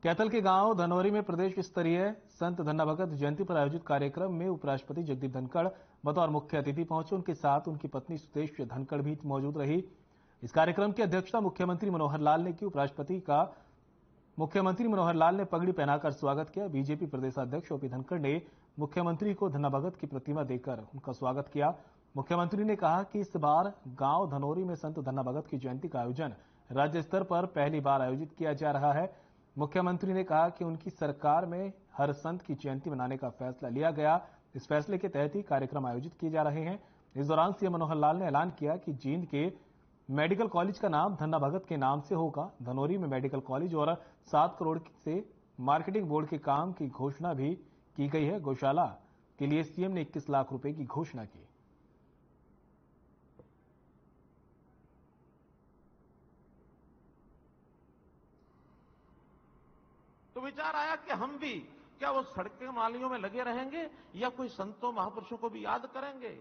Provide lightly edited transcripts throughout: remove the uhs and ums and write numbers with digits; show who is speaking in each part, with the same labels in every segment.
Speaker 1: कैथल के गांव धनौरी में प्रदेश स्तरीय संत धन्ना भगत जयंती पर आयोजित कार्यक्रम में उपराष्ट्रपति जगदीप धनखड़ बतौर मुख्य अतिथि पहुंचे। उनके साथ उनकी पत्नी सुदेश धनखड़ भी मौजूद रही। इस कार्यक्रम की अध्यक्षता मुख्यमंत्री मनोहर लाल ने की। उपराष्ट्रपति का मुख्यमंत्री मनोहर लाल ने पगड़ी पहनाकर स्वागत किया। बीजेपी प्रदेशाध्यक्ष ओपी धनखड़ ने मुख्यमंत्री को धन्ना भगत की प्रतिमा देकर उनका स्वागत किया। मुख्यमंत्री ने कहा कि इस बार गांव धनौरी में संत धन्ना भगत की जयंती का आयोजन राज्य स्तर पर पहली बार आयोजित किया जा रहा है। मुख्यमंत्री ने कहा कि उनकी सरकार में हर संत की जयंती मनाने का फैसला लिया गया। इस फैसले के तहत ही कार्यक्रम आयोजित किए जा रहे हैं। इस दौरान सीएम मनोहर लाल ने ऐलान किया कि जींद के मेडिकल कॉलेज का नाम धन्ना भगत के नाम से होगा। धनौरी में मेडिकल कॉलेज और 7 करोड़ से मार्केटिंग बोर्ड के काम की घोषणा भी की गई है। गौशाला के लिए सीएम ने 21 लाख रुपए की घोषणा की।
Speaker 2: तो विचार आया कि हम भी क्या वो सड़कें नालियों में लगे रहेंगे या कोई संतों महापुरुषों को भी याद करेंगे।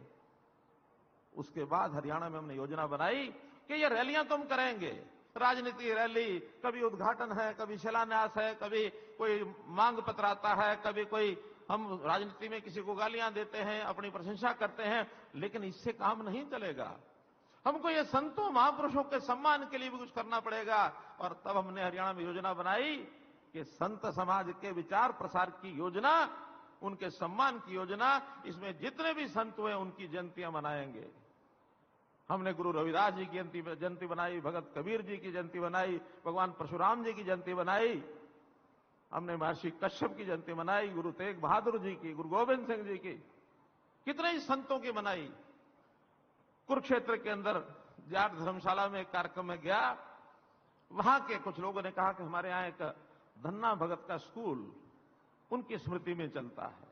Speaker 2: उसके बाद हरियाणा में हमने योजना बनाई कि ये रैलियां तो हम करेंगे, राजनीति रैली, कभी उद्घाटन है, कभी शिलान्यास है, कभी कोई मांग पत्र आता है, कभी कोई हम राजनीति में किसी को गालियां देते हैं, अपनी प्रशंसा करते हैं, लेकिन इससे काम नहीं चलेगा। हमको ये संतों महापुरुषों के सम्मान के लिए भी कुछ करना पड़ेगा। और तब हमने हरियाणा में योजना बनाई कि संत समाज के विचार प्रसार की योजना, उनके सम्मान की योजना, इसमें जितने भी संत हुए उनकी जयंतियां मनाएंगे। हमने गुरु रविदास जी की जयंती बनाई, भगत कबीर जी की जयंती बनाई, भगवान परशुराम जी की जयंती बनाई, हमने महर्षि कश्यप की जयंती मनाई, गुरु तेग बहादुर जी की, गुरु गोविंद सिंह जी की, कितने ही संतों की मनाई। कुरुक्षेत्र के अंदर जाट धर्मशाला में एक कार्यक्रम में गया, वहां के कुछ लोगों ने कहा कि हमारे यहां एक धन्ना भगत का स्कूल उनकी स्मृति में चलता है।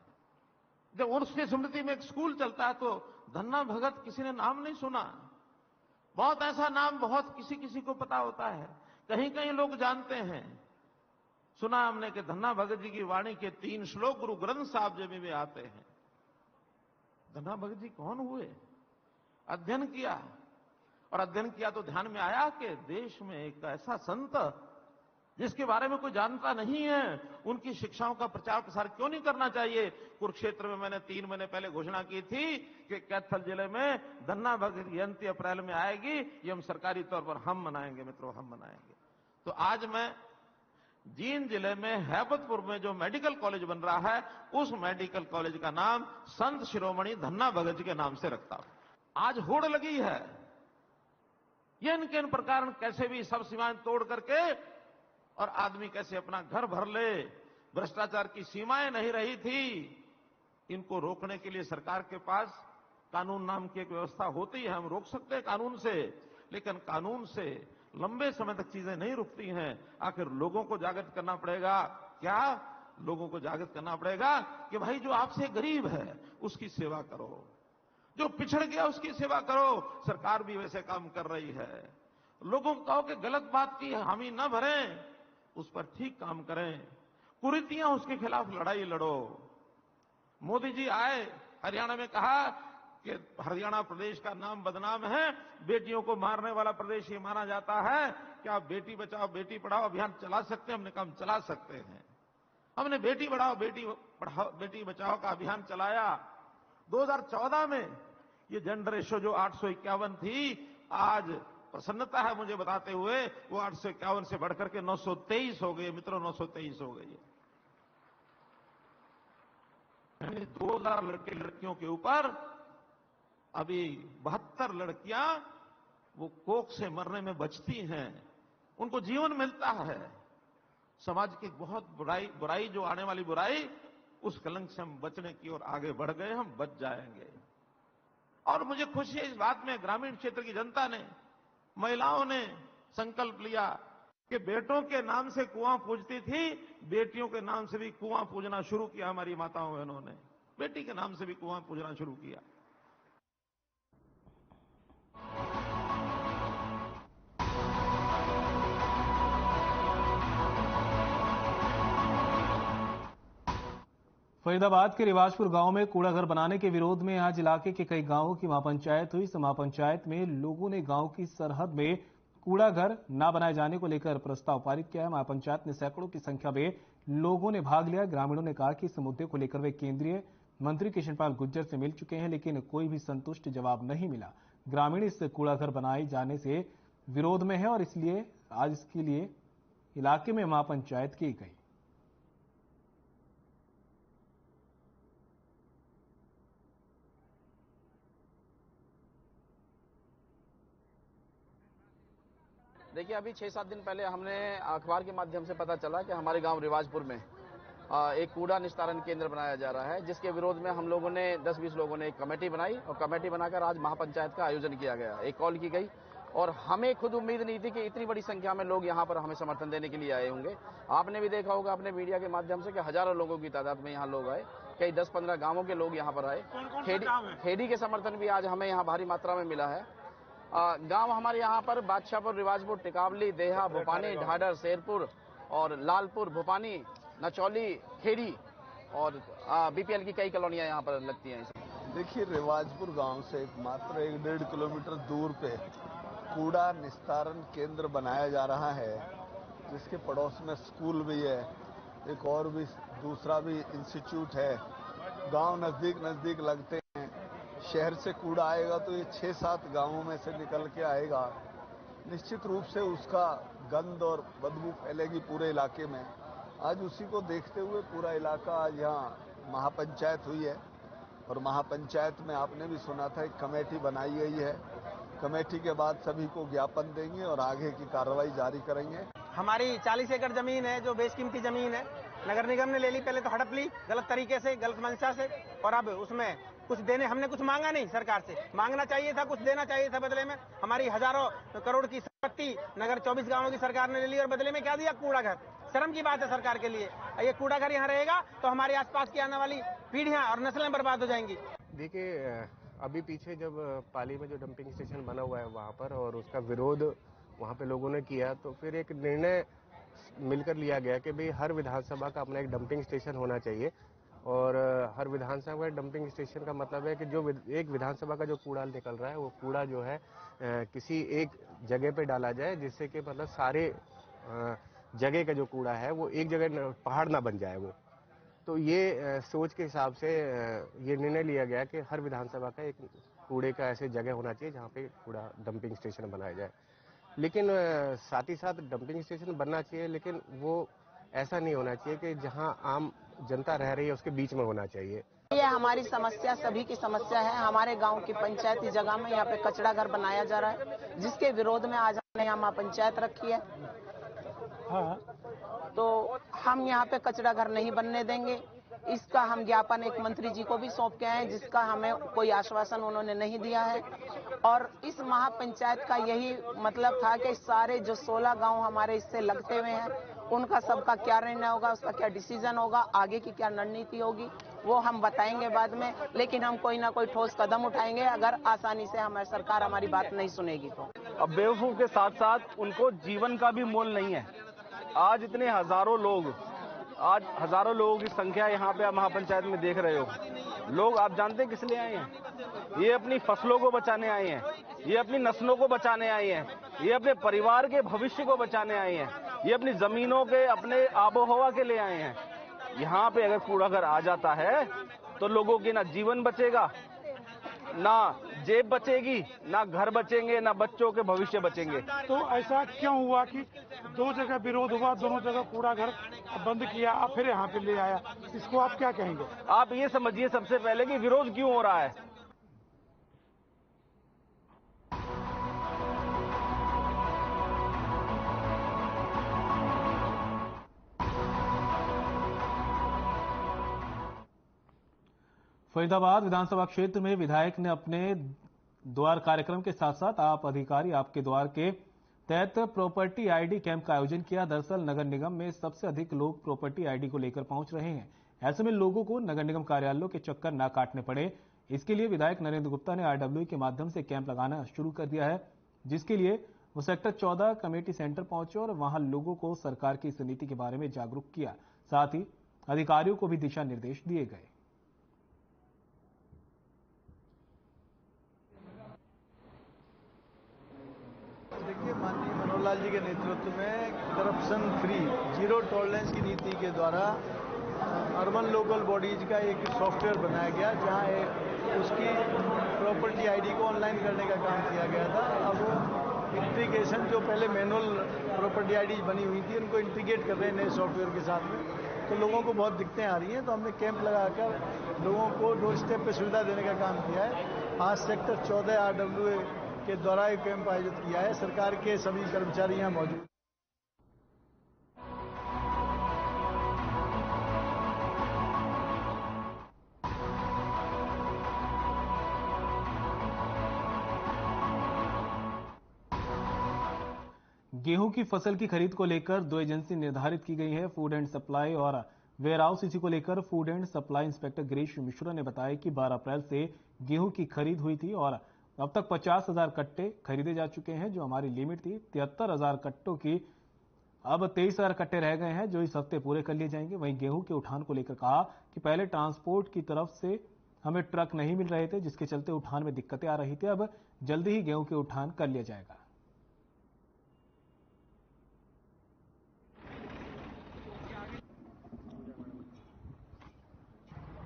Speaker 2: जब उसकी स्मृति में एक स्कूल चलता है तो धन्ना भगत किसी ने नाम नहीं सुना। बहुत ऐसा नाम बहुत किसी किसी को पता होता है, कहीं कहीं लोग जानते हैं। सुना हमने कि धन्ना भगत जी की वाणी के 3 श्लोक गुरु ग्रंथ साहब जी में भी आते हैं। धन्ना भगत जी कौन हुए? अध्ययन किया, और अध्ययन किया तो ध्यान में आया कि देश में एक ऐसा संत जिसके बारे में कोई जानता नहीं है, उनकी शिक्षाओं का प्रचार प्रसार क्यों नहीं करना चाहिए। कुरुक्षेत्र में मैंने 3 महीने पहले घोषणा की थी कि कैथल जिले में धन्ना भगत जयंती अप्रैल में आएगी। ये हम सरकारी तौर पर हम मनाएंगे मित्रों, हम मनाएंगे। तो आज मैं जींद जिले में हैबतपुर में जो मेडिकल कॉलेज बन रहा है, उस मेडिकल कॉलेज का नाम संत शिरोमणि धन्ना भगत जी के नाम से रखता हूं। आज होड़ लगी है, ये इनके प्रकार कैसे भी सब सीमाएं तोड़ करके और आदमी कैसे अपना घर भर ले। भ्रष्टाचार की सीमाएं नहीं रही थी, इनको रोकने के लिए सरकार के पास कानून नाम की एक व्यवस्था होती है। हम रोक सकते हैं कानून से, लेकिन कानून से लंबे समय तक चीजें नहीं रुकती हैं। आखिर लोगों को जागृत करना पड़ेगा। क्या लोगों को जागृत करना पड़ेगा कि भाई जो आपसे गरीब है उसकी सेवा करो, जो पिछड़ गया उसकी सेवा करो। सरकार भी वैसे काम कर रही है। लोगों को कहो कि गलत बात की हामी न भरें, उस पर ठीक काम करें। कुरीतियां उसके खिलाफ लड़ाई लड़ो। मोदी जी आए, हरियाणा में कहा कि हरियाणा प्रदेश का नाम बदनाम है, बेटियों को मारने वाला प्रदेश ये माना जाता है। क्या आप बेटी बचाओ बेटी पढ़ाओ अभियान चला सकते हैं? हमने कहा हम चला सकते हैं। हमने बेटी बढ़ाओ बेटी बचाओ का अभियान चलाया। 2014 में ये जेंडर रेशो जो 851 थी, आज प्रसन्नता है मुझे बताते हुए वो 851 से बढ़कर के 923 हो गई। मित्रों 923 हो गई है। 2000 लड़के लड़कियों के ऊपर अभी 72 लड़कियां वो कोख से मरने में बचती हैं, उनको जीवन मिलता है। समाज की बहुत बुराई जो आने वाली बुराई, उस कलंक से हम बचने की ओर आगे बढ़ गए, हम बच जाएंगे। और मुझे खुशी है इस बात में, ग्रामीण क्षेत्र की जनता ने, महिलाओं ने संकल्प लिया कि बेटों के नाम से कुआं पूजती थी, बेटियों के नाम से भी कुआं पूजना शुरू किया। हमारी माताओं बहनों ने बेटी के नाम से भी कुआं पूजना शुरू किया।
Speaker 1: फरीदाबाद के रिवाजपुर गांव में कूड़ा घर बनाने के विरोध में आज इलाके के कई गांवों की महापंचायत हुई। इस महापंचायत में लोगों ने गांव की सरहद में कूड़ा घर न बनाए जाने को लेकर प्रस्ताव पारित किया है। महापंचायत में सैकड़ों की संख्या में लोगों ने भाग लिया। ग्रामीणों ने कहा कि इस मुद्दे को लेकर वे केंद्रीय मंत्री कृष्णपाल गुर्जर से मिल चुके हैं, लेकिन कोई भी संतुष्ट जवाब नहीं मिला। ग्रामीण इस कूड़ा घर बनाए जाने से विरोध में है और इसलिए आज इसके लिए इलाके में महापंचायत की गई।
Speaker 3: देखिए, अभी 6-7 दिन पहले हमने अखबार के माध्यम से पता चला कि हमारे गांव रिवाजपुर में एक कूड़ा निस्तारण केंद्र बनाया जा रहा है, जिसके विरोध में हम लोगों ने 10-20 लोगों ने एक कमेटी बनाई और कमेटी बनाकर आज महापंचायत का आयोजन किया गया। एक कॉल की गई और हमें खुद उम्मीद नहीं थी कि इतनी बड़ी संख्या में लोग यहाँ पर हमें समर्थन देने के लिए आए होंगे। आपने भी देखा होगा अपने मीडिया के माध्यम से कि हजारों लोगों की तादाद में यहाँ लोग आए, कई 10-15 गाँवों के लोग यहाँ पर आए। खेड़ी के समर्थन भी आज हमें यहाँ भारी मात्रा में मिला है। गांव हमारे यहाँ पर बादशाहपुर, रिवाजपुर, टिकावली, देहा, भोपानी, ढाडर, शेरपुर और लालपुर, भोपानी, नचौली, खेड़ी और बीपीएल की कई कॉलोनियां यहाँ पर लगती हैं।
Speaker 4: देखिए, रिवाजपुर गांव से मात्र 1-1.5 किलोमीटर दूर पे कूड़ा निस्तारण केंद्र बनाया जा रहा है, जिसके पड़ोस में स्कूल भी है, एक और भी दूसरा भी इंस्टीट्यूट है। गांव नजदीक लगते हैं। शहर से कूड़ा आएगा तो ये 6-7 गांवों में से निकल के आएगा। निश्चित रूप से उसका गंध और बदबू फैलेगी पूरे इलाके में। आज उसी को देखते हुए पूरा इलाका आज यहाँ महापंचायत हुई है और महापंचायत में आपने भी सुना था एक कमेटी बनाई गई है। कमेटी के बाद सभी को ज्ञापन देंगे और आगे की कार्रवाई जारी करेंगे।
Speaker 5: हमारी 40 एकड़ जमीन है जो बेशकीमती जमीन है, नगर निगम ने ले ली, पहले तो हड़प ली गलत तरीके से, गलत मंशा से, और अब उसमें कुछ देने, हमने कुछ मांगा नहीं सरकार से, मांगना चाहिए था, कुछ देना चाहिए था बदले में। हमारी हजारों करोड़ की संपत्ति नगर 24 गांवों की सरकार ने ले ली और बदले में क्या दिया? कूड़ा घर। शर्म की बात है सरकार के लिए। ये कूड़ा घर यहाँ रहेगा तो हमारे आसपास की आने वाली पीढ़ियां और नस्लें बर्बाद हो जाएंगी।
Speaker 6: देखिए, अभी पीछे जब पाली में जो डंपिंग स्टेशन बना हुआ है वहाँ पर, और उसका विरोध वहाँ पे लोगों ने किया, तो फिर एक निर्णय मिलकर लिया गया कि भाई हर विधानसभा का अपना एक डंपिंग स्टेशन होना चाहिए। और हर विधानसभा का डंपिंग स्टेशन का मतलब है कि जो एक विधानसभा का जो कूड़ा निकल रहा है वो कूड़ा जो है किसी एक जगह पे डाला जाए, जिससे कि मतलब सारे जगह का जो कूड़ा है वो एक जगह पहाड़ ना बन जाए वो। तो ये सोच के हिसाब से ये निर्णय लिया गया कि हर विधानसभा का एक कूड़े का ऐसे जगह होना चाहिए जहाँ पे कूड़ा डंपिंग स्टेशन बनाया जाए। लेकिन साथ ही साथ डंपिंग स्टेशन बनना चाहिए, लेकिन वो ऐसा नहीं होना चाहिए कि जहाँ आम जनता रह रही है उसके बीच में होना चाहिए।
Speaker 7: ये हमारी समस्या, सभी की समस्या है। हमारे गांव की पंचायती जगह में यहाँ पे कचरा घर बनाया जा रहा है, जिसके विरोध में आज हमने यहाँ महापंचायत रखी है। तो हम यहाँ पे कचरा घर नहीं बनने देंगे। इसका हम ज्ञापन एक मंत्री जी को भी सौंप के आए हैं, जिसका हमें कोई आश्वासन उन्होंने नहीं दिया है। और इस महापंचायत का यही मतलब था कि सारे जो 16 गांव हमारे इससे लगते हुए हैं, उनका सबका क्या निर्णय होगा, उसका क्या डिसीजन होगा, आगे की क्या रणनीति होगी, वो हम बताएंगे बाद में। लेकिन हम कोई ना कोई ठोस कदम उठाएंगे अगर आसानी से हमारी सरकार हमारी बात नहीं सुनेगी तो।
Speaker 8: अब बेवकूफ के साथ साथ उनको जीवन का भी मोल नहीं है। आज इतने हजारों लोगों की संख्या यहाँ पे आप महापंचायत में देख रहे हो। लोग आप जानते हैं किस लिए आए हैं? ये अपनी फसलों को बचाने आए हैं, ये अपनी नस्लों को बचाने आए हैं, ये अपने परिवार के भविष्य को बचाने आए हैं, ये अपनी जमीनों के, अपने आबोहवा के लिए आए हैं। यहाँ पे अगर कूड़ा घर आ जाता है तो लोगों की ना जीवन बचेगा, ना जेब बचेगी, ना घर बचेंगे, ना बच्चों के भविष्य बचेंगे।
Speaker 9: तो ऐसा क्यों हुआ कि 2 जगह विरोध हुआ, दोनों जगह कूड़ा घर बंद किया, अब फिर यहाँ पे ले आया? इसको आप क्या कहेंगे?
Speaker 8: आप ये समझिए सबसे पहले कि विरोध क्यों हो रहा है।
Speaker 1: फरीदाबाद विधानसभा क्षेत्र में विधायक ने अपने द्वार कार्यक्रम के साथ साथ आप अधिकारी आपके द्वार के तहत प्रॉपर्टी आईडी कैंप का आयोजन किया। दरअसल नगर निगम में सबसे अधिक लोग प्रॉपर्टी आईडी को लेकर पहुंच रहे हैं। ऐसे में लोगों को नगर निगम कार्यालयों के चक्कर न काटने पड़े, इसके लिए विधायक नरेंद्र गुप्ता ने आरडब्ल्यू के माध्यम से कैंप लगाना शुरू कर दिया है, जिसके लिए वो सेक्टर 14 कमेटी सेंटर पहुंचे और वहां लोगों को सरकार की इस नीति के बारे में जागरूक किया। साथ ही अधिकारियों को भी दिशा निर्देश दिए गए।
Speaker 4: देखिए, माननीय मनोहर लाल जी के नेतृत्व में करप्शन फ्री जीरो टॉलरेंस की नीति के द्वारा अर्बन लोकल बॉडीज का एक सॉफ्टवेयर बनाया गया, जहां उसकी प्रॉपर्टी आईडी को ऑनलाइन करने का काम किया गया था। अब इंटीग्रेशन, जो पहले मैनुअल प्रॉपर्टी आईडी बनी हुई थी, उनको इंटीग्रेट कर रहे हैं नए सॉफ्टवेयर के साथ में, तो लोगों को बहुत दिक्कतें आ रही हैं। तो हमने कैंप लगाकर लोगों को डोर स्टेप पे सुविधा देने का काम किया है। आज सेक्टर 14 RWA के द्वारा एक कैंप आयोजित किया है। सरकार के सभी कर्मचारी यहाँ मौजूद।
Speaker 1: गेहूं की फसल की खरीद को लेकर 2 एजेंसी निर्धारित की गई है। फूड एंड सप्लाई और वेयर हाउस। इसी को लेकर food and supply inspector Girish Mishra ने बताया कि 12 अप्रैल से गेहूं की खरीद हुई थी और अब तक 50,000 कट्टे खरीदे जा चुके हैं, जो हमारी लिमिट थी 73,000 कट्टों की। अब 23,000 कट्टे रह गए हैं, जो इस हफ्ते पूरे कर लिए जाएंगे। वहीं गेहूं के उठान को लेकर कहा कि पहले ट्रांसपोर्ट की तरफ से हमें ट्रक नहीं मिल रहे थे, जिसके चलते उठान में दिक्कतें आ रही थी। अब जल्दी ही गेहूं के उठान कर लिया जाएगा।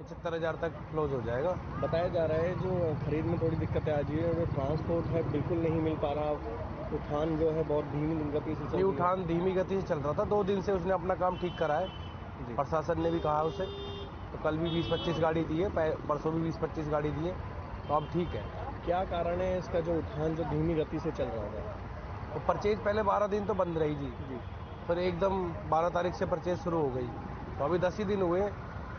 Speaker 6: 75,000 तक क्लोज हो जाएगा।
Speaker 10: बताया जा रहा है जो खरीद में थोड़ी दिक्कतें आ रही है, जो ट्रांसपोर्ट है बिल्कुल नहीं मिल पा रहा, उठान जो है बहुत धीमी गति से चल रही है।
Speaker 6: उठान धीमी गति से चल रहा था, 2 दिन से उसने अपना काम ठीक करा है। प्रशासन ने भी कहा उसे, तो कल भी 20-25 गाड़ी दी है, परसों भी 20-25 गाड़ी दी है, तो अब ठीक है।
Speaker 10: क्या कारण है इसका जो उठान जो धीमी गति से चल रहा है?
Speaker 6: तो परचेज पहले 12 दिन तो बंद रही जी, फिर एकदम 12 तारीख से परचेज शुरू हो गई, तो अभी 10 ही दिन हुए।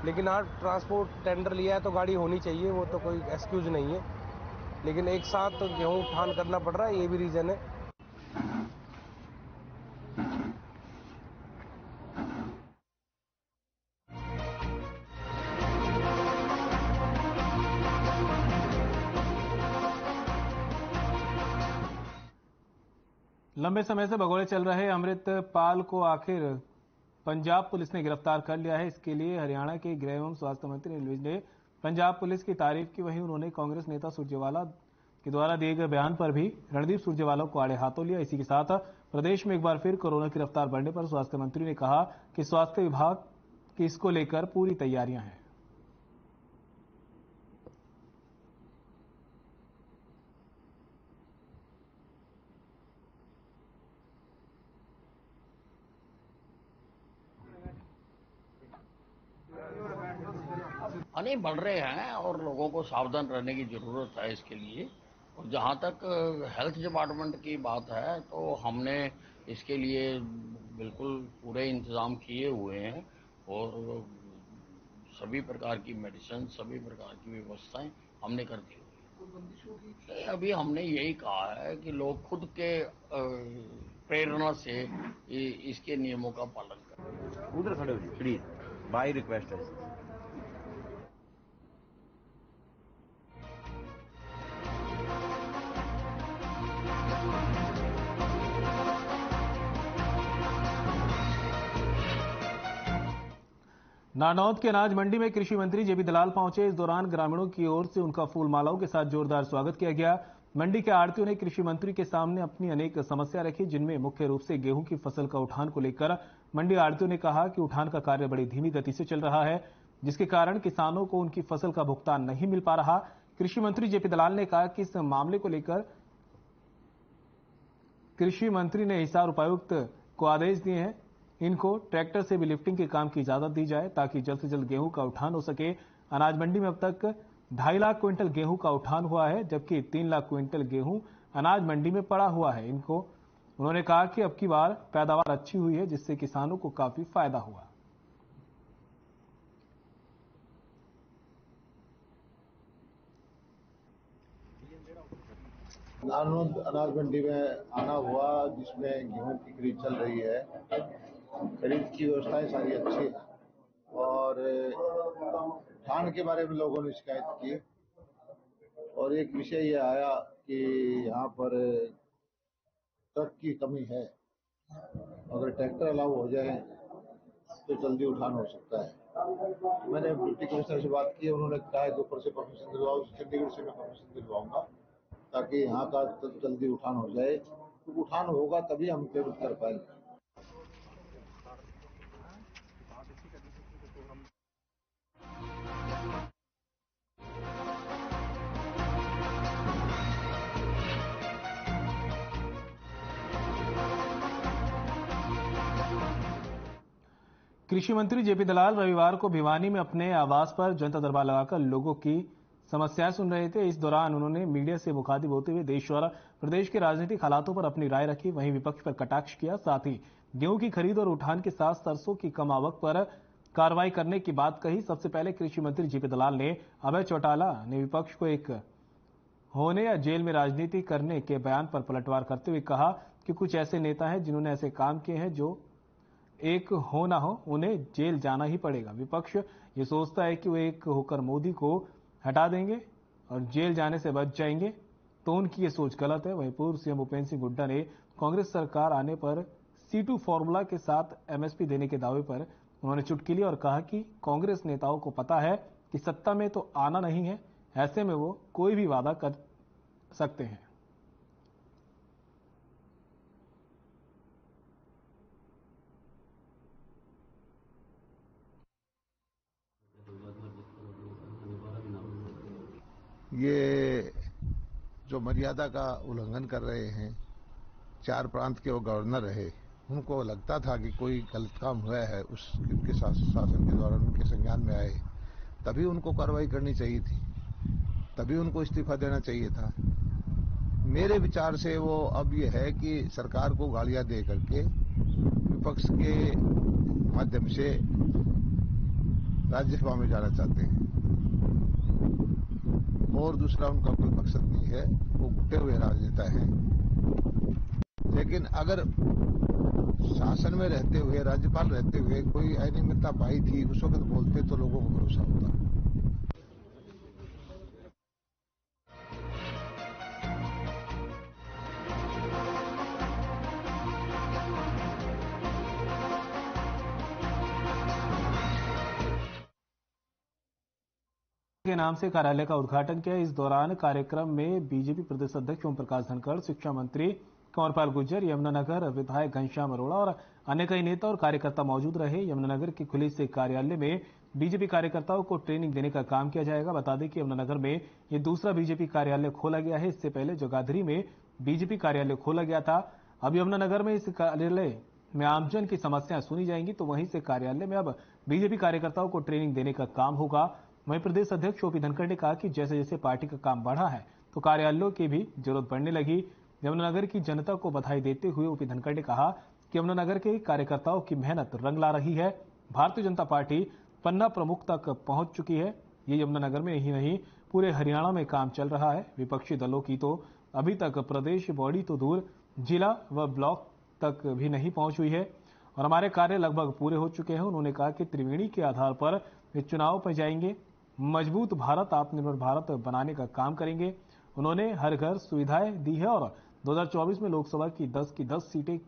Speaker 6: लेकिन आज ट्रांसपोर्ट टेंडर लिया है तो गाड़ी होनी चाहिए, वो तो कोई एक्सक्यूज नहीं है। लेकिन एक साथ तो गेहूं उठान करना पड़ रहा है, ये भी रीजन है।
Speaker 1: लंबे समय से भगोड़े चल रहे अमृतपाल को आखिर पंजाब पुलिस ने गिरफ्तार कर लिया है। इसके लिए हरियाणा के गृह एवं स्वास्थ्य मंत्री अनिल विज ने पंजाब पुलिस की तारीफ की। वहीं उन्होंने कांग्रेस नेता सुरजेवाला के द्वारा दिए गए बयान पर भी रणदीप सुरजेवाला को आड़े हाथों लिया। इसी के साथ प्रदेश में एक बार फिर कोरोना की रफ्तार बढ़ने पर स्वास्थ्य मंत्री ने कहा कि स्वास्थ्य विभाग की इसको लेकर पूरी तैयारियां हैं।
Speaker 11: नहीं बढ़ रहे हैं और लोगों को सावधान रहने की जरूरत है इसके लिए। और जहां तक हेल्थ डिपार्टमेंट की बात है तो हमने इसके लिए बिल्कुल पूरे इंतजाम किए हुए हैं और सभी प्रकार की मेडिसिन, सभी प्रकार की व्यवस्थाएं हमने कर दी हुई है। अभी हमने यही कहा है कि लोग खुद के प्रेरणा से इसके नियमों का पालन करें।
Speaker 12: उधर खड़े हो प्लीज, बाय रिक्वेस्ट है।
Speaker 1: नारनौद के अनाज मंडी में कृषि मंत्री जेबी दलाल पहुंचे। इस दौरान ग्रामीणों की ओर से उनका फूल मालाओं के साथ जोरदार स्वागत किया गया। मंडी के आढ़तियों ने कृषि मंत्री के सामने अपनी अनेक समस्या रखी, जिनमें मुख्य रूप से गेहूं की फसल का उठान को लेकर मंडी आढ़तियों ने कहा कि उठान का कार्य बड़ी धीमी गति से चल रहा है, जिसके कारण किसानों को उनकी फसल का भुगतान नहीं मिल पा रहा। कृषि मंत्री जेपी दलाल ने कहा कि इस मामले को लेकर कृषि मंत्री ने हिसार उपायुक्त को आदेश दिए हैं, इनको ट्रैक्टर से भी लिफ्टिंग के काम की इजाजत दी जाए ताकि जल्द से जल्द गेहूं का उठान हो सके। अनाज मंडी में अब तक 2.5 लाख क्विंटल गेहूं का उठान हुआ है, जबकि 3 लाख क्विंटल गेहूं अनाज मंडी में पड़ा हुआ है। उन्होंने कहा कि अब की बार पैदावार अच्छी हुई है, जिससे किसानों को काफी फायदा हुआ।
Speaker 13: नारनौद अनाज मंडी में आना हुआ, जिसमें गेहूं की खरीद चल रही है। खरीद की व्यवस्थाएं सारी अच्छी है और धान के बारे में लोगों ने शिकायत की और एक विषय ये आया कि यहाँ पर ट्रक की कमी है। अगर ट्रैक्टर अलाउ हो जाए तो जल्दी उठान हो सकता है। मैंने डिप्टी कमिश्नर से बात की, उन्होंने कहा है दोपहर से परमिशन दिलवाओ, चंडीगढ़ से मैं परमिशन दिलवाऊंगा ताकि यहाँ का जल्दी उठान हो जाए तो उठान होगा तभी हम प्रेरित कर पाएंगे।
Speaker 1: कृषि मंत्री जेपी दलाल रविवार को भिवानी में अपने आवास पर जनता दरबार लगाकर लोगों की समस्याएं सुन रहे थे। इस दौरान उन्होंने मीडिया से मुखातिब होते हुए देश और प्रदेश के राजनीतिक हालातों पर अपनी राय रखी। वहीं विपक्ष पर कटाक्ष किया। साथ ही गेहूं की खरीद और उठान के साथ सरसों की कम आवक पर कार्रवाई करने की बात कही। सबसे पहले कृषि मंत्री जेपी दलाल ने अभय चौटाला ने विपक्ष को एक होने या जेल में राजनीति करने के बयान पर पलटवार करते हुए कहा कि कुछ ऐसे नेता हैं जिन्होंने ऐसे काम किए हैं जो एक हो ना हो उन्हें जेल जाना ही पड़ेगा। विपक्ष ये सोचता है कि वो एक होकर मोदी को हटा देंगे और जेल जाने से बच जाएंगे, तो उनकी ये सोच गलत है। वहीं पूर्व सीएम भूपेंद्र सिंह हुड्डा ने कांग्रेस सरकार आने पर C2 फॉर्मूला के साथ MSP देने के दावे पर उन्होंने चुटकी ली और कहा कि कांग्रेस नेताओं को पता है कि सत्ता में तो आना नहीं है, ऐसे में वो कोई भी वादा कर सकते हैं।
Speaker 13: ये जो मर्यादा का उल्लंघन कर रहे हैं, 4 प्रांत के वो गवर्नर रहे, उनको लगता था कि कोई गलत काम हुआ है, उनके शासन के दौरान उनके संज्ञान में आए, तभी उनको कार्रवाई करनी चाहिए थी, तभी उनको इस्तीफा देना चाहिए था। मेरे विचार से वो अब ये है कि सरकार को गालियां दे करके विपक्ष के माध्यम से राज्यसभा में जाना चाहते हैं और दूसरा उनका कोई मकसद नहीं है। वो घुटे हुए राजनेता हैं, लेकिन अगर शासन में रहते हुए, राज्यपाल रहते हुए कोई अनियमितता पाई थी, उस वक्त बोलते तो लोगों को भरोसा होता।
Speaker 1: के नाम से कार्यालय का उद्घाटन किया। इस दौरान कार्यक्रम में बीजेपी प्रदेश अध्यक्ष ओम प्रकाश धनखड़, शिक्षा मंत्री कंवरपाल गुर्जर, यमुनानगर विधायक घनश्याम अरोड़ा और अन्य कई नेता और कार्यकर्ता मौजूद रहे। यमुनानगर के खुले से कार्यालय में बीजेपी कार्यकर्ताओं को ट्रेनिंग देने का काम किया जाएगा। बता दें कि यमुनानगर में ये दूसरा बीजेपी कार्यालय खोला गया है। इससे पहले जगाधरी में बीजेपी कार्यालय खोला गया था। अब यमुनानगर में इस कार्यालय में आमजन की समस्याएं सुनी जाएंगी, तो वहीं से कार्यालय में अब बीजेपी कार्यकर्ताओं को ट्रेनिंग देने का काम होगा। वहीं प्रदेश अध्यक्ष ओपी धनखड़ ने कहा कि जैसे जैसे पार्टी का काम बढ़ा है तो कार्यालयों की भी जरूरत पड़ने लगी। यमुनानगर की जनता को बधाई देते हुए ओपी धनखड़ ने कहा कि यमुनानगर के कार्यकर्ताओं की मेहनत रंग ला रही है। भारतीय जनता पार्टी पन्ना प्रमुख तक पहुंच चुकी है। ये यमुनानगर में ही नहीं, पूरे हरियाणा में काम चल रहा है। विपक्षी दलों की तो अभी तक प्रदेश बॉडी तो दूर, जिला व ब्लॉक तक भी नहीं पहुंच हुई है और हमारे कार्य लगभग पूरे हो चुके हैं। उन्होंने कहा कि त्रिवेणी के आधार पर वे चुनाव पर जाएंगे, मजबूत भारत, आत्मनिर्भर भारत बनाने का काम करेंगे। उन्होंने हर घर सुविधाएं दी है और 2024 में लोकसभा की 10 सीटें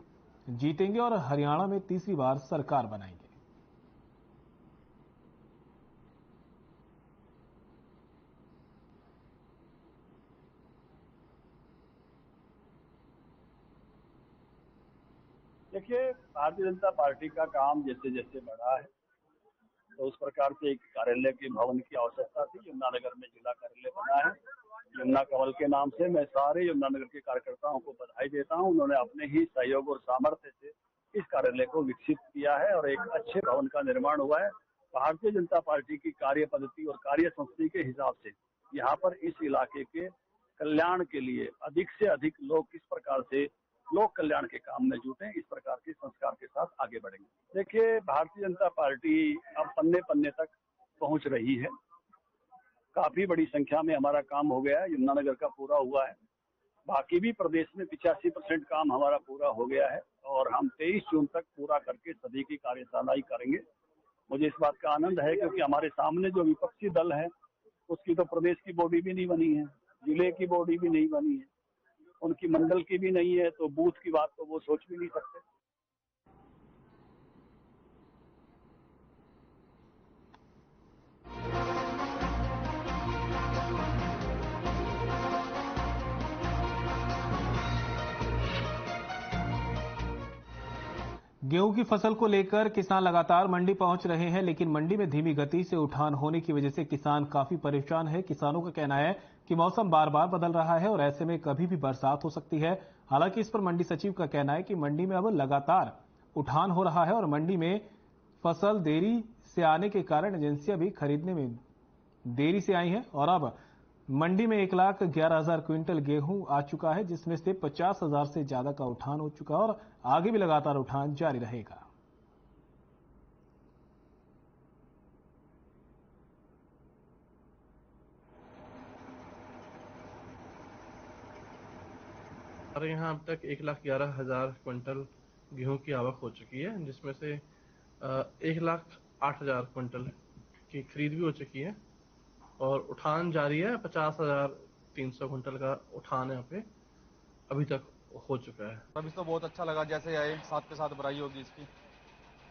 Speaker 1: जीतेंगे और हरियाणा में तीसरी बार सरकार बनाएंगे।
Speaker 14: देखिए, भारतीय जनता पार्टी का काम जैसे जैसे बढ़ा है तो उस प्रकार से एक कार्यालय के भवन की आवश्यकता थी। यमुनानगर में जिला कार्यालय बना है यमुना कमल के नाम से। मैं सारे यमुनानगर के कार्यकर्ताओं को बधाई देता हूं। उन्होंने अपने ही सहयोग और सामर्थ्य से इस कार्यालय को विकसित किया है और एक अच्छे भवन का निर्माण हुआ है। भारतीय जनता पार्टी की कार्य पद्धति और कार्य संस्कृति के हिसाब से यहाँ पर इस इलाके के कल्याण के लिए अधिक से अधिक लोग किस प्रकार से लोक कल्याण के काम में जुटे, इस प्रकार के संस्कार के साथ आगे बढ़ेंगे। देखिए, भारतीय जनता पार्टी अब पन्ने पन्ने तक पहुंच रही है। काफी बड़ी संख्या में हमारा काम हो गया है। यमुनानगर का पूरा हुआ है, बाकी भी प्रदेश में 85% काम हमारा पूरा हो गया है और हम 23 जून तक पूरा करके सभी की कार्यशाला करेंगे। मुझे इस बात का आनंद है क्योंकि हमारे सामने जो विपक्षी दल है उसकी तो प्रदेश की बॉडी भी नहीं बनी है, जिले की बॉडी भी नहीं बनी है, उनकी मंडल की भी नहीं है, तो बूथ की बात तो वो सोच भी नहीं सकते।
Speaker 1: गेहूं की फसल को लेकर किसान लगातार मंडी पहुंच रहे हैं, लेकिन मंडी में धीमी गति से उठान होने की वजह से किसान काफी परेशान है। किसानों का कहना है कि मौसम बार बार बदल रहा है और ऐसे में कभी भी बरसात हो सकती है। हालांकि इस पर मंडी सचिव का कहना है कि मंडी में अब लगातार उठान हो रहा है और मंडी में फसल देरी से आने के कारण एजेंसियां भी खरीदने में देरी से आई हैं और अब मंडी में 1,11,000 क्विंटल गेहूं आ चुका है, जिसमें से 50,000 से ज्यादा का उठान हो चुका है और आगे भी लगातार उठान जारी रहेगा।
Speaker 15: हमारे यहाँ अब तक 1,11,000 क्विंटल गेहूं की आवक हो चुकी है, जिसमें से 1,08,000 क्विंटल की खरीद भी हो चुकी है और उठान जारी है। 50,300 क्विंटल का उठान यहाँ पे अभी तक हो चुका है।
Speaker 16: अभी तो बहुत अच्छा लगा, जैसे आए साथ के साथ भराई होगी इसकी,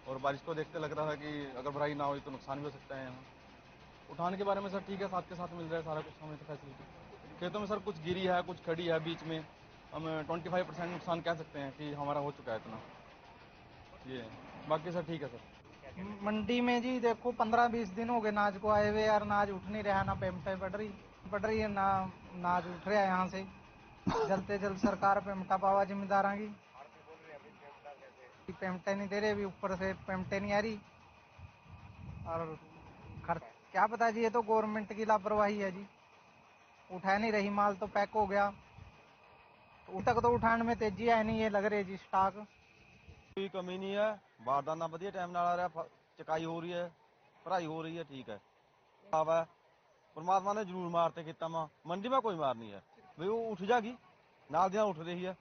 Speaker 16: और बारिश को देखते लग रहा है कि अगर भराई ना हुई तो नुकसान भी हो सकता है। यहाँ उठान के बारे में सर ठीक है, साथ के साथ मिल रहा है सारा कुछ हमें तो फैसिलिटी। खेतों में सर कुछ गिरी है, कुछ खड़ी है, बीच में हम 25% नुकसान कह सकते हैं कि हमारा हो चुका है इतना, ये बाकी सर ठीक है। सर
Speaker 17: मंडी में जी देखो 15-20 दिन हो गए नाज को आए हुए यार, नाज उठ नहीं रहा, ना पेमटे पड़ रही है, ना नाज उठ रहा है यहाँ से। जल्द जल्द सरकार पेमटा पावा जिम्मेदार की, पेमटे नहीं दे रहे, अभी ऊपर से पेमटे नहीं आ रही और खर्च क्या पता जी, ये तो गवर्नमेंट की लापरवाही है जी। उठा नहीं रही, माल तो पैक हो गया, तक तो उठान में तेजी है नहीं, ये लग रही है जी स्टॉक।
Speaker 16: कोई कमी नहीं है, बारदाना वधिया टाइम नाल आ रहा, चकाई हो रही है, भराई हो रही है, ठीक है। परमात्मा ने जरूर मारते खेता में, मंडी में कोई मार नहीं है, वो उठ जाएगी, नाल दी उठ रही है।